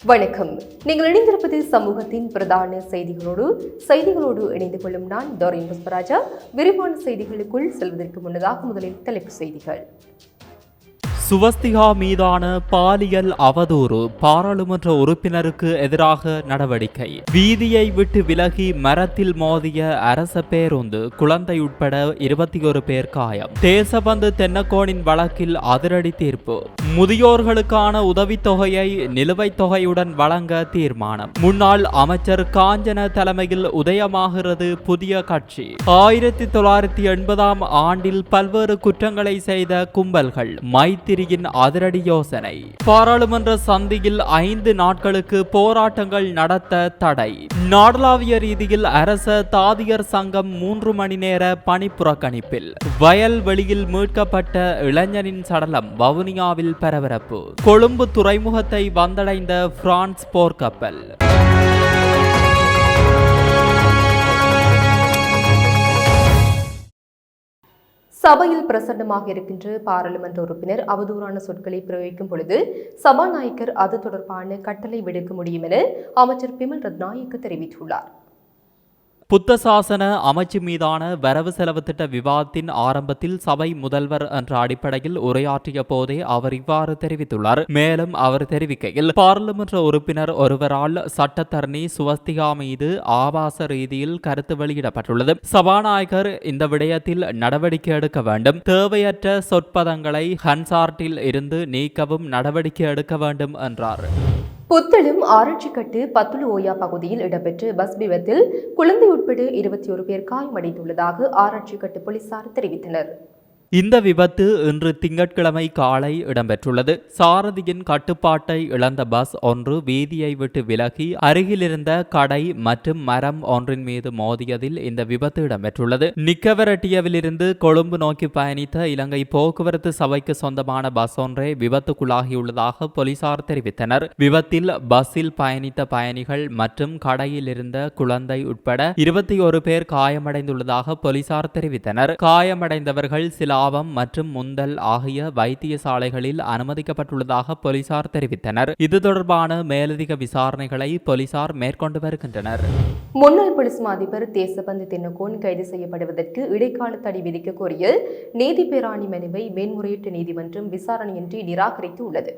வணக்கம். நீங்கள் இணைந்திருப்பது சமூகத்தின் பிரதான செய்திகளோடு இணைந்து கொள்ளும் நான் டோரின் புஷ்பராஜா. விரிவான செய்திகளுக்குள் செல்வதற்கு முன்னதாக முதலில் தலைப்பு செய்திகள். சுவஸ்திகா மீதான பாலியல் அவதூறு, பாராளுமன்ற உறுப்பினருக்கு எதிராக நடவடிக்கை. வீதியை விட்டு விலகி மரத்தில் மோதிய அரச பேருந்து, குழந்தை உட்பட 21 பேர் காயம். தேசபந்து தென்னக்கோனின் வழக்கில் அதிரடி தீர்ப்பு. முதியோர்களுக்கான உதவித்தொகையை நிலுவைத் தொகையுடன் வழங்க தீர்மானம். முன்னாள் அமைச்சர் காஞ்சன தலைமையில் உதயமாகிறது புதிய கட்சி. 1980ஆம் ஆண்டில் பல்வேறு குற்றங்களை செய்த கும்பல்கள், மைத்திரியின் அதிரடி யோசனை. பாராளுமன்ற சந்தியில் 5 நாட்களுக்கு போராட்டங்கள் நடத்த தடை. நாடளாவிய ரீதியில் அரச தாதியர் சங்கம் 3 மணி நேர பணிப்புறக்கணிப்பில். வயல்வெளியில் மீட்கப்பட்ட இளைஞனின் சடலம் வவுனியாவில் பரபரப்பு. கொழும்பு துறைமுகத்தை வந்தடைந்த பிரான்ஸ் போர்க்கப்பல். சபையில் பிரசன்னமாக இருக்கின்ற பாராளுமன்ற உறுப்பினர் அவதூறான சொற்களை பிரயோகிக்கும் பொழுது சபாநாயகர் அது தொடர்பான கட்டளை விடுக்க முடியும் என அமைச்சர் பிமல் ரத்நாயக்க தெரிவித்துள்ளார். புத்த சாசன அமைச்சு மீதான வரவு செலவு திட்ட விவாதத்தின் ஆரம்பத்தில் சபை முதல்வர் என்ற அடிப்படையில் உரையாற்றிய போதே அவர் இவ்வாறு தெரிவித்துள்ளார். மேலும் அவர் தெரிவிக்கையில், பாராளுமன்ற உறுப்பினர் ஒருவரால் சட்டத்தரணி சுவஸ்திகா மீது ஆபாச ரீதியில் கருத்து வெளியிடப்பட்டுள்ளது. சபாநாயகர் இந்த விடயத்தில் நடவடிக்கை எடுக்க வேண்டும். தேவையற்ற சொற்பதங்களை ஹன்சார்ட்டில் இருந்து நீக்கவும் நடவடிக்கை எடுக்க வேண்டும் என்றார். புத்தளம் ஆராய்ச்சிக்கட்டு பத்துலு ஓயா பகுதியில் இடம்பெற்ற பஸ் விபத்தில் குழந்தை உட்பட 21 பேர் காயமடைந்துள்ளதாக ஆராய்ச்சிக்கட்டு போலீசார் தெரிவித்தனர். இந்த விபத்து இன்று திங்கட்கிழமை காலை இடம்பெற்றுள்ளது. சாரதியின் கட்டுப்பாட்டை இழந்த பஸ் ஒன்று வீதியை விட்டு விலகி அருகிலிருந்த கடை மற்றும் மரம் ஒன்றின் மீது மோதியதில் இந்த விபத்து இடம்பெற்றுள்ளது. நிக்கவரட்டியவிலிருந்து கொழும்பு நோக்கி பயணித்த இலங்கை போக்குவரத்து சபைக்கு சொந்தமான பஸ் ஒன்றே விபத்துக்குள்ளாகியுள்ளதாக போலீசார் தெரிவித்தனர். விபத்தில் பஸ்ஸில் பயணித்த பயணிகள் மற்றும் கடையில் இருந்த குழந்தை உட்பட 21 பேர் காயமடைந்துள்ளதாக போலீசார் தெரிவித்தனர். காயமடைந்தவர்கள் சில மற்றும் முந்தல் ஆகிய வைத்தியசாலைகளில் அனுமதிக்கப்பட்டுள்ளதாக போலீசார் தெரிவித்தனர். இது தொடர்பான மேலதிக விசாரணைகளை போலீசார் மேற்கொண்டு வருகின்றனர். முன்னாள் போலீஸ் அதிபர் தேசபந்து தென்னக்கோன் கைது செய்யப்படுவதற்கு இடைக்கால தடை விதிக்க கோரிய நீதிபேராணி மனுவை மேன்முறையீட்டு நீதிமன்றம் விசாரணையின்றி நிராகரித்து உள்ளது.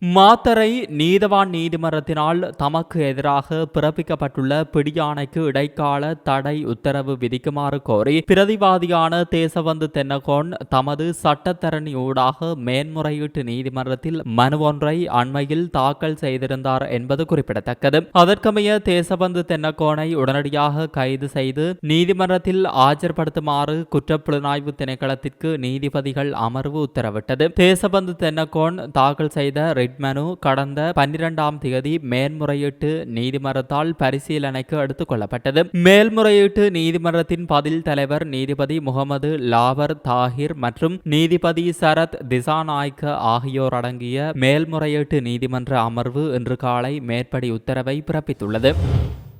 மாத்தறை நீதவான் நீதிமன்றத்தினால் தமக்கு எதிராக பிறப்பிக்கப்பட்டுள்ள பிடியாணைக்கு இடைக்கால தடை உத்தரவு விதிக்குமாறு கோரி பிரதிவாதியான தேசபந்து தென்னக்கோன் தமது சட்டத்தரணி ஊடாக மேன்முறையீட்டு நீதிமன்றத்தில் மனு ஒன்றை அண்மையில் தாக்கல் செய்திருந்தார் என்பது குறிப்பிடத்தக்கது. அதற்கமைய தேசபந்து தென்னக்கோனை உடனடியாக கைது செய்து நீதிமன்றத்தில் ஆஜர்படுத்துமாறு குற்றப்புலனாய்வு திணைக்களத்திற்கு நீதிபதிகள் அமர்வு உத்தரவிட்டது. தேசபந்து தென்னக்கோன் தாக்கல் செய்த மனு கடந்த 12ஆம் தேதி மேல்முறையீட்டு நீதிமன்றத்தால் பரிசீலனைக்கு எடுத்துக் கொள்ளப்பட்டது. மேல்முறையீட்டு நீதிமன்றத்தின் பதில் தலைவர் நீதிபதி முகமது லாவர் தாஹிர் மற்றும் நீதிபதி சரத் திசாநாயக்க ஆகியோர் அடங்கிய மேல்முறையீட்டு நீதிமன்ற அமர்வு இன்று காலை மேற்படி உத்தரவை பிறப்பித்துள்ளது.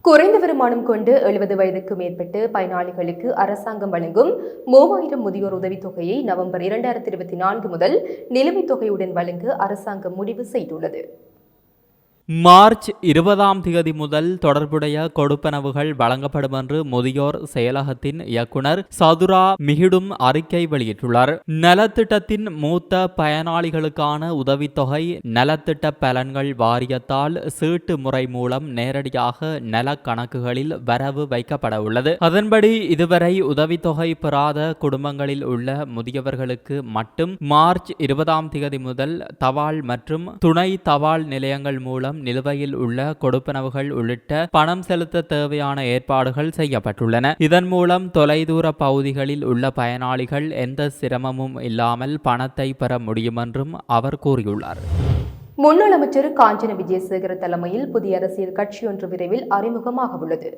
குறைந்த வருமானம் கொண்டு 70 வயதுக்கு மேற்பட்ட பயனாளிகளுக்கு அரசாங்கம் வழங்கும் 3000 முதியோர் உதவித்தொகையை நவம்பர் 2024 முதல் நிலுவைத் தொகையுடன் வழங்க அரசாங்கம் முடிவு செய்துள்ளது. மார்ச் 20ஆம் தேதி முதல் தொடர்புடைய கொடுப்பனவுகள் வழங்கப்படும் என்று முதியோர் செயலகத்தின் இயக்குனர் சதுரா மிகிடும் அறிக்கை வெளியிட்டுள்ளார். நலத்திட்டத்தின் மூத்த பயனாளிகளுக்கான உதவித்தொகை நலத்திட்ட பலன்கள் வாரியத்தால் சீட்டு முறை மூலம் நேரடியாக நல கணக்குகளில் வரவு வைக்கப்பட உள்ளது. அதன்படி இதுவரை உதவித்தொகை பெறாத குடும்பங்களில் உள்ள முதியவர்களுக்கு மட்டும் மார்ச் 20ஆம் தேதி முதல் தபால் மற்றும் துணை தபால் நிலையங்கள் மூலம் நிலுவையில் உள்ள கொடுப்பனவுகள் உள்ளிட்ட பணம் செலுத்த தேவையான ஏற்பாடுகள் செய்யப்பட்டுள்ளன. இதன் மூலம் தொலைதூர பகுதிகளில் உள்ள பயனாளிகள் எந்த சிரமமும் இல்லாமல் பணத்தை பெற முடியும் என்றும் அவர் கூறியுள்ளார். முன்னாள் அமைச்சர் காஞ்சன விஜயசேகர தலைமையில் புதிய அரசியல் கட்சி ஒன்று விரைவில் அறிமுகமாக உள்ளது.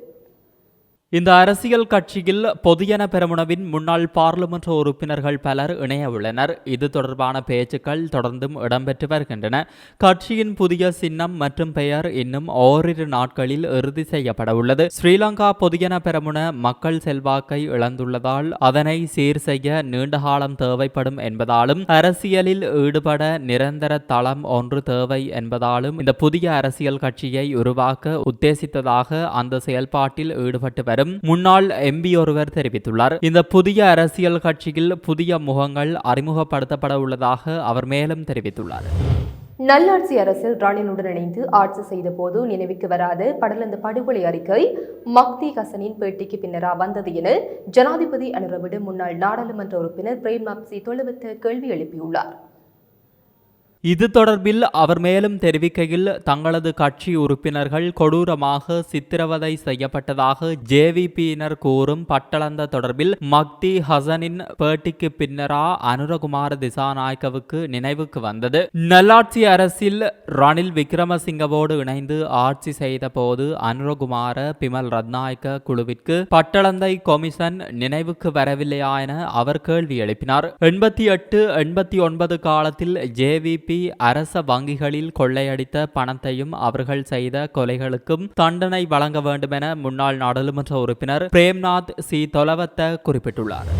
இந்த அரசியல் கட்சியில் பொதுஜன பெரமுனவின் முன்னாள் பாராளுமன்ற உறுப்பினர்கள் பலர் இணைய உள்ளனர். இது தொடர்பான பேச்சுக்கள் தொடர்ந்தும் இடம்பெற்று வருகின்றன. கட்சியின் புதிய சின்னம் மற்றும் பெயர் இன்னும் ஓரிரு நாட்களில் இறுதி செய்யப்பட உள்ளது. ஸ்ரீலங்கா பொதுஜன பெரமுன மக்கள் செல்வாக்கை இழந்துள்ளதால் அதனை சீர் செய்ய நீண்ட காலம் தேவைப்படும் என்பதாலும் அரசியலில் ஈடுபட நிரந்தர தளம் ஒன்று தேவை என்பதாலும் இந்த புதிய அரசியல் கட்சியை உருவாக்க உத்தேசித்ததாக அந்த செயல்பாட்டில் ஈடுபட்டு வரும் முன்னாள் எம்பி ஒருவர் தெரிவித்துள்ளார். இந்த புதிய அரசியல் கட்சியில் புதிய முகங்கள் அறிமுகப்படுத்தப்பட உள்ளதாக அவர் மேலும் தெரிவித்துள்ளார். நல்லாட்சி அரசில் ரணிலுடன் இணைந்து ஆட்சி செய்த போது நினைவுக்கு வராத படலந்த படுகொலை அறிக்கை மக்தி ஹசனின் பேட்டிக்கு பின்னரா வந்தது என ஜனாதிபதி அனுரவிட முன்னாள் நாடாளுமன்ற உறுப்பினர் பிரேம்நாத் தொழுவத்த கேள்வி எழுப்பியுள்ளார். இது தொடர்பில் அவர் மேலும் தெரிவிக்கையில், தங்களது கட்சி உறுப்பினர்கள் கொடூரமாக சித்திரவதை செய்யப்பட்டதாக ஜேவிபியினர் கூறும் பட்டளந்த தொடர்பில் மக்தி ஹசனின் பேட்டிக்கு பின்னரா அனுரகுமார திசாநாயக்கவுக்கு நினைவுக்கு வந்தது. நல்லாட்சி அரசில் ரணில் விக்ரமசிங்கவோடு இணைந்து ஆட்சி செய்த போது அனுரகுமார பிமல் ரத்நாயக்க குழுவிற்கு பட்டளந்தை கொமிஷன் நினைவுக்கு வரவில்லையா என அவர் கேள்வி எழுப்பினார். 88-89 காலத்தில் ஜேவிபி அரச வங்கிகளில் கொள்ளையடித்த பணத்தையும் அவர்கள் செய்த கொலைகளுக்கும் தண்டனை வழங்க வேண்டும் என முன்னாள் நாடாளுமன்ற உறுப்பினர் பிரேம்நாத் தொலவத்த குறிப்பிட்டுள்ளார்.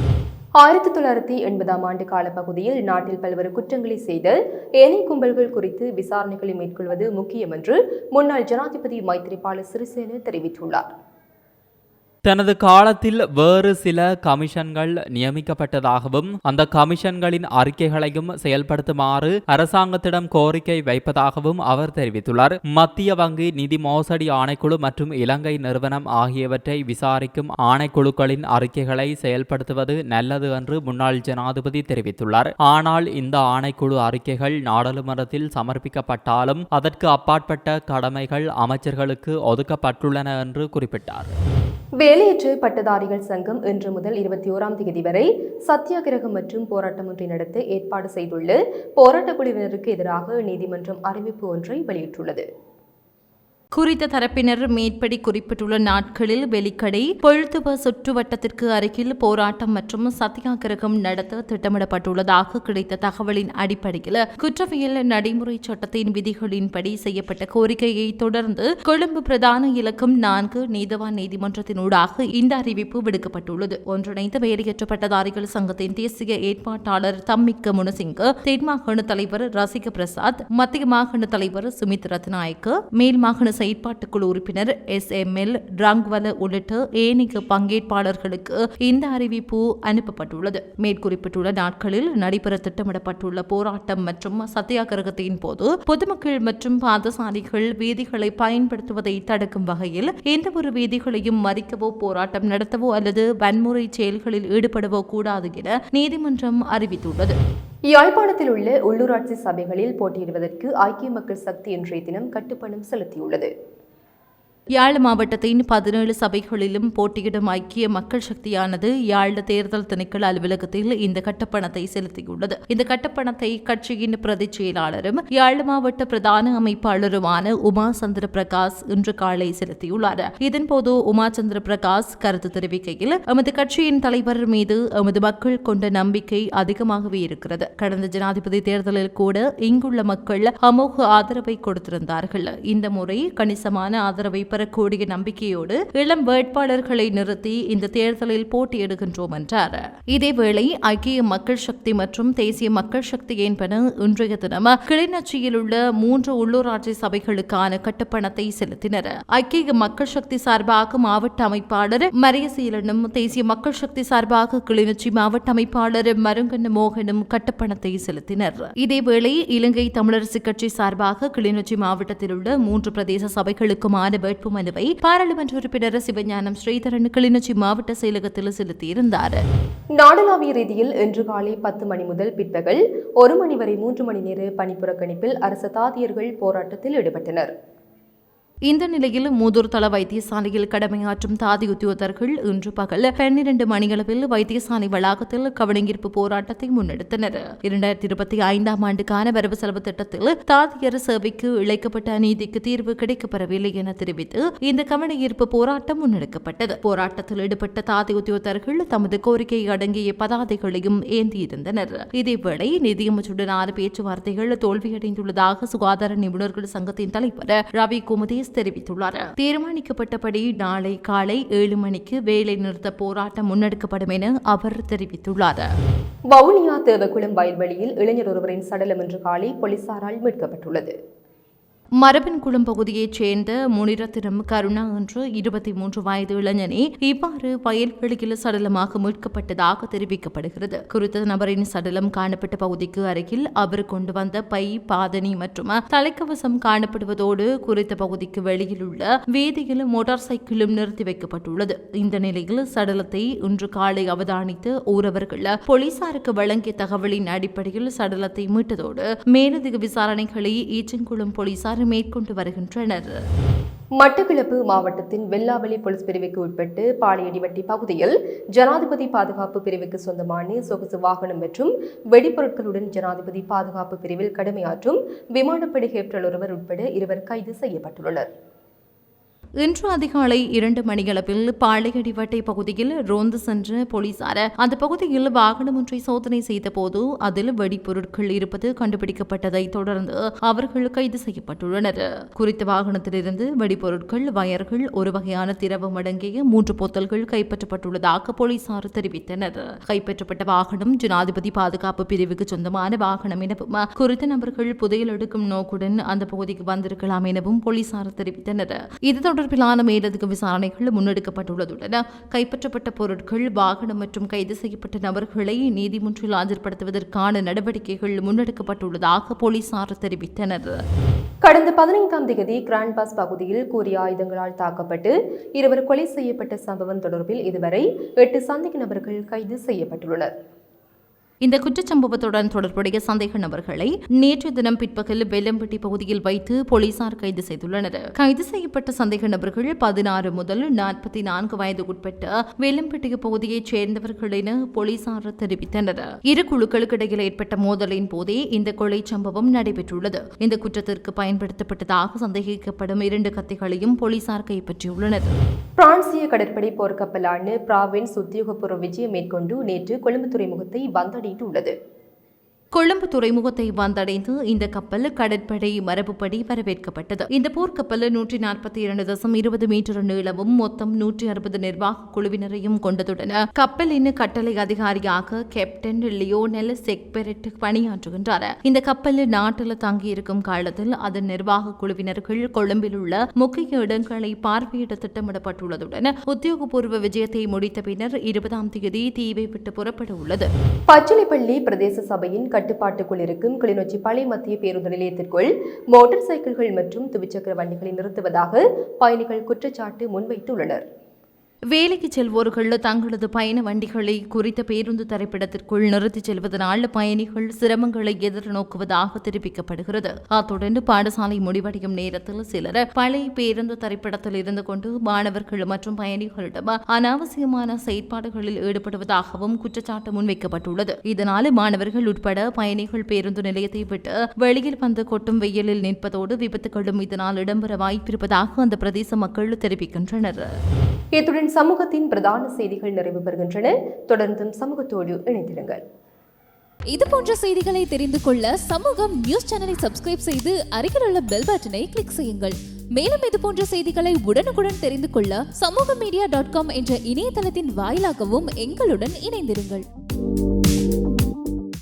1980ஆம் ஆண்டு காலப்பகுதியில் நாட்டில் பல்வேறு குற்றங்களை செய்த ஏனைய கும்பல்கள் குறித்து விசாரணைகளை மேற்கொள்வது முக்கியம் என்று முன்னாள் ஜனாதிபதி மைத்ரிபால சிறிசேன தெரிவித்துள்ளார். தனது காலத்தில் வேறு சில கமிஷன்கள் நியமிக்கப்பட்டதாகவும் அந்த கமிஷன்களின் அறிக்கைகளையும் செயல்படுத்துமாறு அரசாங்கத்திடம் கோரிக்கை வைப்பதாகவும் அவர் தெரிவித்துள்ளார். மத்திய வங்கி நிதி மோசடி ஆணைக்குழு மற்றும் இலங்கை நிறுவனம் ஆகியவற்றை விசாரிக்கும் ஆணைக்குழுக்களின் அறிக்கைகளை செயல்படுத்துவது நல்லது என்று முன்னாள் ஜனாதிபதி தெரிவித்துள்ளார். ஆனால் இந்த ஆணைக்குழு அறிக்கைகள் நாடாளுமன்றத்தில் சமர்ப்பிக்கப்பட்டாலும் அதற்கு அப்பாற்பட்ட கடமைகள் அமைச்சர்களுக்கு ஒதுக்கப்பட்டுள்ளன என்று குறிப்பிட்டார். வேலையற்ற பட்டதாரிகள் சங்கம் இன்று முதல் 21ஆம் தேதி வரை சத்தியாகிரகம் மற்றும் போராட்டம் ஒன்றை நடத்த ஏற்பாடு செய்துள்ள போராட்டக் குழுவினருக்கு எதிராக நீதிமன்றம் அறிவிப்பு ஒன்றை வெளியிட்டுள்ளது. குறித்த தரப்பினர் மேற்படி குறிப்பிட்டுள்ள நாட்களில் வெலிக்கடை பொழுதுவ சுற்றுவட்டத்திற்கு அருகில் போராட்டம் மற்றும் சத்தியாகிரகம் நடத்த திட்டமிடப்பட்டுள்ளதாக கிடைத்த தகவலின் அடிப்படையில் குற்றவியல் நடைமுறை சட்டத்தின் விதிகளின்படி செய்யப்பட்ட கோரிக்கையை தொடர்ந்து கொழும்பு பிரதான இலக்கம் 4 நீதவான் நீதிமன்றத்தினூடாக இந்த அறிவிப்பு விடுக்கப்பட்டுள்ளது. ஒன்றிணைந்த வேலையற்ற பட்டதாரிகள் சங்கத்தின் தேசிய ஏற்பாட்டாளர் தம்மிக்க முனசிங்க, தென்மாகாண தலைவர் ரசிக பிரசாத், மத்திய மாகாண தலைவர் சுமித் ரத்நாயக்க, மேல் மாகாண செயற்பாட்டுக்குழு உறுப்பினர் SML ரங்வல உள்ளிட்ட ஏனைய பங்கேற்பாளர்களுக்கு இந்த அறிவிப்பு அனுப்பப்பட்டுள்ளது. மேற்குறிப்பிட்டுள்ள நாட்களில் நடைபெற திட்டமிடப்பட்டுள்ள போராட்டம் மற்றும் சத்தியாகிரகத்தின் போது பொதுமக்கள் மற்றும் பாதசாரிகள் வீதிகளை பயன்படுத்துவதை தடுக்கும் வகையில் எந்தவொரு வீதிகளையும் மறிக்கவோ போராட்டம் நடத்தவோ அல்லது வன்முறை செயல்களில் ஈடுபடவோ கூடாது என நீதிமன்றம் அறிவித்துள்ளது. யாழ்ப்பாணத்தில் உள்ள உள்ளூராட்சி சபைகளில் போட்டியிடுவதற்கு ஐக்கிய மக்கள் சக்தி இன்றைய தினம் கட்டுப்பணம் செலுத்தியுள்ளது. யாழ் மாவட்டத்தின் 17 சபைகளிலும் போட்டியிடும் ஐக்கிய மக்கள் சக்தியானது யாழ் தேர்தல் திணைக்கள அலுவலகத்தில் இந்த கட்டப்பணத்தை செலுத்தியுள்ளது. இந்த கட்டப்பணத்தை கட்சியின் பிரதிச் செயலாளரும் யாழ் மாவட்ட பிரதான அமைப்பாளருமான உமா சந்திர பிரகாஷ் இன்று காலை செலுத்தியுள்ளார். இதன்போது உமா சந்திர பிரகாஷ் கருத்து தெரிவிக்கையில், எமது கட்சியின் தலைவர் மீது எமது மக்கள் கொண்ட நம்பிக்கை அதிகமாகவே இருக்கிறது. கடந்த ஜனாதிபதி தேர்தலில் கூட இங்குள்ள மக்கள் அமோக ஆதரவை கொடுத்திருந்தார்கள். இந்த முறை கணிசமான ஆதரவை பெறக்கூடிய நம்பிக்கையோடு இளம் வேட்பாளர்களை நிறுத்தி இந்த தேர்தலில் போட்டியிடுகின்றோம் என்றார். இதேவேளை ஐக்கிய மக்கள் சக்தி மற்றும் தேசிய மக்கள் சக்தி என்பன இன்றைய தினம் கிளிநொச்சியில் உள்ள 3 உள்ளூராட்சி சபைகளுக்கான கட்டுப்பணத்தை செலுத்தினர். ஐக்கிய மக்கள் சக்தி சார்பாக மாவட்ட அமைப்பாளர் மரியசீலனும் தேசிய மக்கள் சக்தி சார்பாக கிளிநொச்சி மாவட்ட அமைப்பாளர் மருங்கண்ண மோகனும் கட்டுப்பணத்தை செலுத்தினர். இதேவேளை இலங்கை தமிழரசு கட்சி சார்பாக கிளிநொச்சி மாவட்டத்தில் உள்ள 3 பிரதேச சபைகளுக்குமான மனுவை பாராளுமன்ற உறுப்பினர் சிவஞானம் ஸ்ரீதரன் கிளிநொச்சி மாவட்ட செயலகத்தில் செலுத்தியிருந்தார். நாடளாவிய ரீதியில் இன்று காலை 10 மணி முதல் பிற்பகல் 1 மணி வரை 3 மணி நேர பணிப்புறக்கணிப்பில் அரசு தாதியர்கள் போராட்டத்தில் ஈடுபட்டனர். இந்த நிலையில் மூதூர் தள வைத்தியசாலையில் கடமையாற்றும் தாதி உத்தியோகத்தர்கள் இன்று பகல் 12 மணியளவில் வைத்தியசாலை வளாகத்தில் கவனஈர்ப்பு போராட்டத்தை முன்னெடுத்தனர். 2025ஆம் ஆண்டுக்கான வரவு செலவு திட்டத்தில் தாதியர் சேவைக்கு இழைக்கப்பட்ட அநீதிக்கு தீர்வு கிடைக்கப்பெறவில்லை என தெரிவித்து இந்த கவனஈர்ப்பு போராட்டம் முன்னெடுக்கப்பட்டது. போராட்டத்தில் ஈடுபட்ட தாதி உத்தியோகத்தர்கள் தமது கோரிக்கை அடங்கிய பதாதைகளையும் ஏந்தியிருந்தனர். இதேவேளை நிதியமைச்சருடனான பேச்சுவார்த்தைகள் தோல்வியடைந்துள்ளதாக சுகாதார நிபுணர்கள் சங்கத்தின் தலைவர் ரவி குமுதேஸ் தெரிவித்துள்ளார். தீர்மானிக்கப்பட்டபடி நாளை காலை 7 மணிக்கு வேலை நிறுத்த போராட்டம் முன்னெடுக்கப்படும் என அவர் தெரிவித்துள்ளார். வவுனியா தேவகுளம் வயல்வெளியில் இளைஞர் ஒருவரின் சடலம் இன்று காலை போலீசாரால் மீட்கப்பட்டுள்ளது. மரபின்குளம் பகுதியைச் சேர்ந்த முனிரத்தினம் கருணா என்ற 23 வயது இளைஞனே இவ்வாறு வயல்வெளியில் சடலமாக மீட்கப்பட்டதாக தெரிவிக்கப்படுகிறது. குறித்த நபரின் சடலம் காணப்பட்ட பகுதிக்கு அருகில் அவர் கொண்டு வந்த பை, பாதணி மற்றும் தலைக்கவசம் காணப்படுவதோடு குறித்த பகுதிக்கு வெளியில் உள்ள வீதியில் மோட்டார் சைக்கிளும் நிறுத்தி வைக்கப்பட்டுள்ளது. இந்த நிலையில் சடலத்தை இன்று காலை அவதானித்து ஊரவர்கள் போலீசாருக்கு வழங்கிய தகவலின் அடிப்படையில் சடலத்தை மீட்டதோடு மேலதிக விசாரணைகளை ஈச்சங்குளம் போலீசார் மேற்கொண்டு வருகின்றனர். மட்டக்களப்பு மாவட்டத்தின் வெல்லாவெளி போலீஸ் பிரிவுக்கு உட்பட்டு பாளையடிவட்டி பகுதியில் ஜனாதிபதி பாதுகாப்பு பிரிவுக்கு சொந்தமான சொகுசு வாகனம் மற்றும் வெடிப்பொருட்களுடன் ஜனாதிபதி பாதுகாப்பு பிரிவில் கடமையாற்றும் விமானப்படை கேப்டன் ஒருவர் உட்பட 2 கைது செய்யப்பட்டுள்ளனர். இன்று அதிகாலை 2 மணியளவில் பாளையடிவட்டை பகுதியில் ரோந்து சென்ற போலீசார் அந்த பகுதியில் வாகனம் ஒன்றை சோதனை செய்த போது அதில் வெடிப்பொருட்கள் இருப்பது கண்டுபிடிக்கப்பட்டதை தொடர்ந்து அவர்கள் கைது செய்யப்பட்டுள்ளனர். குறித்த வாகனத்திலிருந்து வெடிப்பொருட்கள், வயர்கள், ஒரு வகையான திரவம் அடங்கிய 3 போத்தல்கள் கைப்பற்றப்பட்டுள்ளதாக போலீசார் தெரிவித்தனர். கைப்பற்றப்பட்ட வாகனம் ஜனாதிபதி பாதுகாப்பு பிரிவுக்கு சொந்தமான வாகனம் எனவும் குறித்த நபர்கள் புதையல் எடுக்கும் நோக்குடன் அந்த பகுதிக்கு வந்திருக்கலாம் எனவும் போலீசார் தெரிவித்தனர். இது தொடர்பிலான மேலதிக விசாரணைகள் முன்னெடுக்கப்பட்டுள்ளதுடன் கைப்பற்றப்பட்ட பொருட்கள், வாகனம் மற்றும் கைது செய்யப்பட்ட நபர்களை நீதிமன்றில் ஆஜர்படுத்துவதற்கான நடவடிக்கைகள் முன்னெடுக்கப்பட்டுள்ளதாக போலீசார் தெரிவித்தனர். கடந்த 15ஆம் தேதி கிராண்ட் பாஸ் பகுதியில் கூறிய ஆயுதங்களால் தாக்கப்பட்டு 2 கொலை செய்யப்பட்ட சம்பவம் தொடர்பில் இதுவரை 8 சந்தேக நபர்கள் கைது செய்யப்பட்டுள்ளனர். இந்த குற்றச்சம்பவத்துடன் தொடர்புடைய சந்தேக நபர்களை நேற்று தினம் பிற்பகல் வெல்லம்பட்டி பகுதியில் வைத்து போலீசார் கைது செய்துள்ளனர். கைது செய்யப்பட்ட சந்தேக நபர்கள் 16 முதல் 44 வயதுக்குட்பட்ட வெல்லம்பட்டி பகுதியைச் சேர்ந்தவர்கள் என போலீசார் தெரிவித்தனர். 2 குழுக்களுக்கு இடையில் ஏற்பட்ட மோதலின் போதே இந்த கொலை சம்பவம் நடைபெற்றுள்ளது. இந்த குற்றத்திற்கு பயன்படுத்தப்பட்டதாக சந்தேகிக்கப்படும் 2 கத்திகளையும் போலீசார் கைப்பற்றியுள்ளனர். பிரான்சிய கடற்படை போர்க்கப்பலான பிராவின்ஸ் உத்தியோகபூர்வ விஜயம் மேற்கொண்டு நேற்று கொழும்பு துறைமுகத்தை வந்தடைந்துள்ளது. கொழும்பு துறைமுகத்தை வந்தடைந்து இந்த கப்பல் கடற்படை மரபுப்படி வரவேற்கப்பட்டது. இந்த போர்க்கப்பல் 142.20 மீட்டர் நீளமும் மொத்தம் 160 நிர்வாக குழுவினரையும் கொண்டதுடன் கப்பலின் கட்டளை அதிகாரியாக கேப்டன் லியோனெல் செக்பெரெட் பணியாற்றுகின்றார். இந்த கப்பல் நாட்டில் தங்கியிருக்கும் காலத்தில் அதன் நிர்வாக குழுவினர்கள் கொழும்பில் உள்ள முக்கிய இடங்களை பார்வையிட திட்டமிடப்பட்டுள்ளதுடன் உத்தியோகபூர்வ விஜயத்தை முடித்த பின்னர் 20ஆம் தேதி தீவை விட்டு புறப்பட உள்ளது. பச்சிலைப்பள்ளி பிரதேச சபையின் கட்டுப்பாட்டுக்குள் இருக்கும் கிளிநொச்சி பழைய மத்திய பேருந்து நிலையத்திற்குள் மோட்டார் சைக்கிள்கள் மற்றும் துவிச்சக்கர வண்டிகளை நிறுத்துவதாக பயணிகள் குற்றச்சாட்டு முன்வைத்துள்ளனர். வேலைக்கு செல்வோர்கள் தங்களது பயண வண்டிகளை குறித்த பேருந்து தரிப்பிடத்திற்குள் நிறுத்திச் செல்வதனால் பயணிகள் சிரமங்களை எதிர்நோக்குவதாக தெரிவிக்கப்படுகிறது. அத்துடன் பாடசாலை முடிவடையும் நேரத்தில் சிலர் பழைய பேருந்து தரிப்பிடத்தில் இருந்து கொண்டு மாணவர்கள் மற்றும் பயணிகளிடம் அனாவசியமான செயற்பாடுகளில் ஈடுபடுவதாகவும் குற்றச்சாட்டு முன்வைக்கப்பட்டுள்ளது. இதனால் மாணவர்கள் உட்பட பயணிகள் பேருந்து நிலையத்தை விட்டு வெளியில் வந்து கொட்டும் வெயிலில் நிற்பதோடு விபத்துகளும் இதனால் இடம்பெற வாய்ப்பிருப்பதாக அந்த பிரதேச மக்கள் தெரிவிக்கின்றனர். இத்துடன் சமூகத்தின் பிரதான செய்திகள் நிறைவு பெறுகின்றன. தொடர்ந்தும் சமூகத்தோடு இணைந்திருங்கள். இது போன்ற செய்திகளை தெரிந்து கொள்ள சமூகம் நியூஸ் சேனலை சப்ஸ்கிரைப் செய்து அருகில் உள்ள பெல் பட்டனை கிளிக் செய்யுங்கள். மேலும் இது போன்ற செய்திகளை உடனுக்குடன் தெரிந்து கொள்ள சமூகமீடியா.com என்ற இணையதளத்தின் வாயிலாகவும் எங்களுடன் இணைந்திருங்கள்.